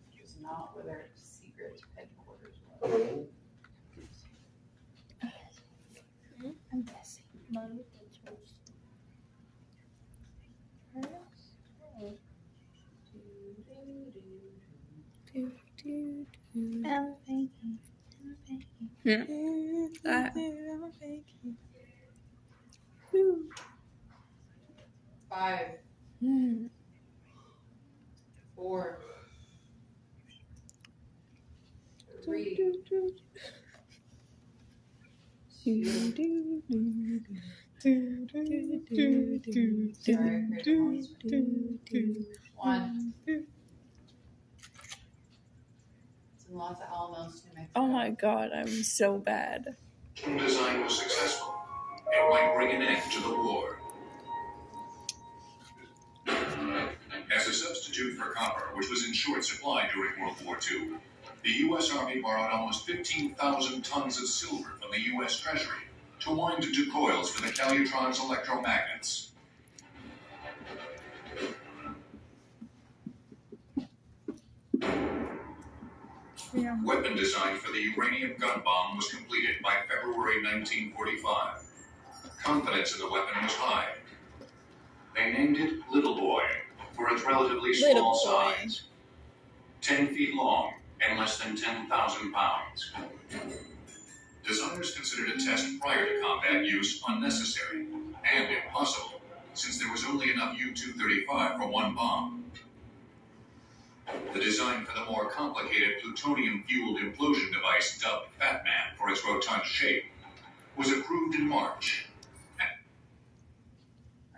which was not where their secret headquarters was. I'm guessing. Five. 4. 3. 1. It's in Los Alamos, New Mexico. Oh my god, I'm so bad. design was successful, it might bring an end to the war. As a substitute for copper, which was in short supply during World War II, the U.S. Army borrowed almost 15,000 tons of silver from the U.S. Treasury to wind into coils for the Calutron's electromagnets. Yeah. Weapon design for the uranium gun bomb was completed by February 1945. Confidence in the weapon was high. They named it Little Boy for its relatively small size, 10 feet long and less than 10,000 pounds. Designers considered a test prior to combat use unnecessary and impossible, since there was only enough U-235 for one bomb. The design for the more complicated plutonium-fueled implosion device, dubbed Fat Man for its rotund shape, was approved in March.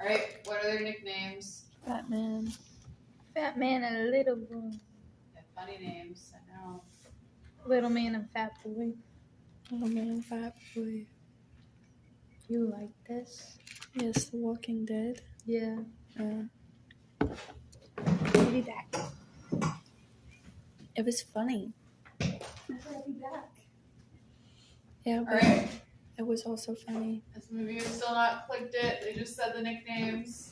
Alright, what are their nicknames? Fat Man. Fat Man and Little Boy. They have funny names, I know. Little Man and Fat Boy. Little Man, Fat Boy. You like this? Yes, The Walking Dead. Yeah. I'll be back. It was funny. I'll be back. Yeah, but Alright. it was also funny. Some of you have still not clicked it, they just said the nicknames.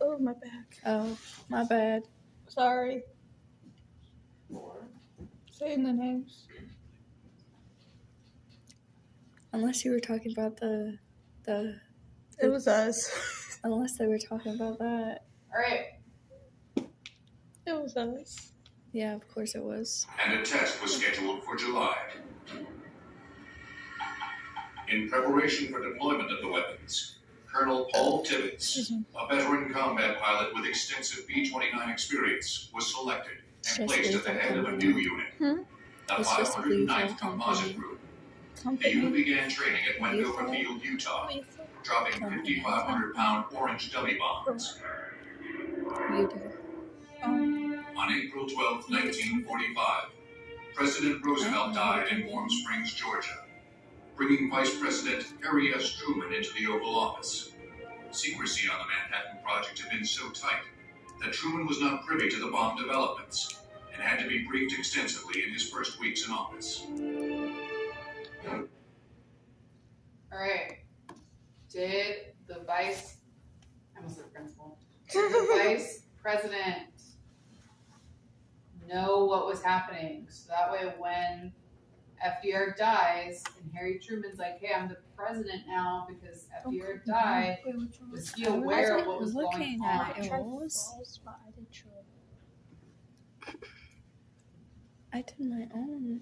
Oh, my back. Oh, my bad. Sorry. Saying the names. Unless you were talking about the It was us. Unless they were talking about that. Alright. It was us. Yeah, of course it was. And a test was scheduled for July. In preparation for deployment of the weapons, Colonel Paul Tibbets, a veteran combat pilot with extensive B-29 experience, was selected and placed at the head of a new unit, the 509th Composite Group. The unit began training at Wendover Field, Utah, dropping 5,500-pound orange dummy bombs. On April 12, 1945, President Roosevelt died in Warm Springs, Georgia, bringing Vice President Harry S. Truman into the Oval Office. Secrecy on the Manhattan Project had been so tight that Truman was not privy to the bomb developments and had to be briefed extensively in his first weeks in office. All right. Did the vice president know what was happening? So that way when FDR dies and Harry Truman's like, hey, I'm the president now because FDR died, was he aware of what was going on? I did my own.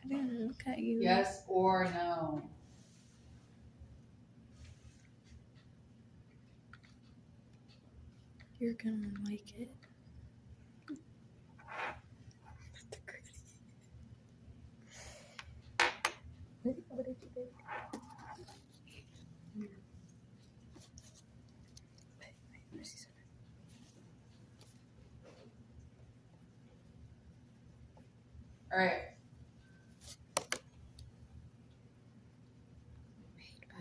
I didn't look at you. Yes or no? You're gonna like it. What did you do? All right.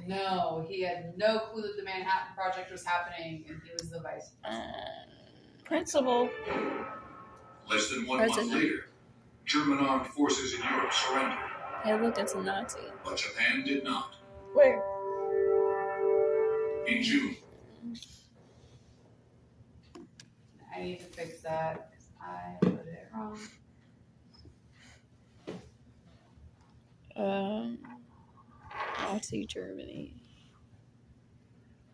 No, he had no clue that the Manhattan Project was happening, and he was the vice principal. Less than 1 month later, German armed forces in Europe surrendered. Hey, look, it's a Nazi. But Japan did not. Where? In June. I need to fix that because I put it wrong. Nazi Germany.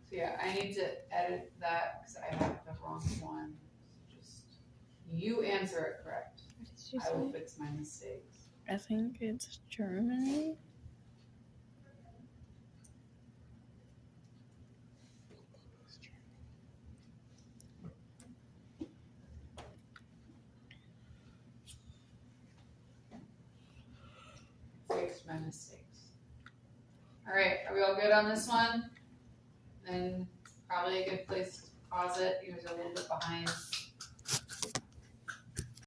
So yeah, I need to edit that because I have the wrong one. Just you answer it correct. I will fix my mistakes. I think it's Germany. Fix my mistakes. All right, are we all good on this one? Then probably a good place to pause it. You guys are a little bit behind.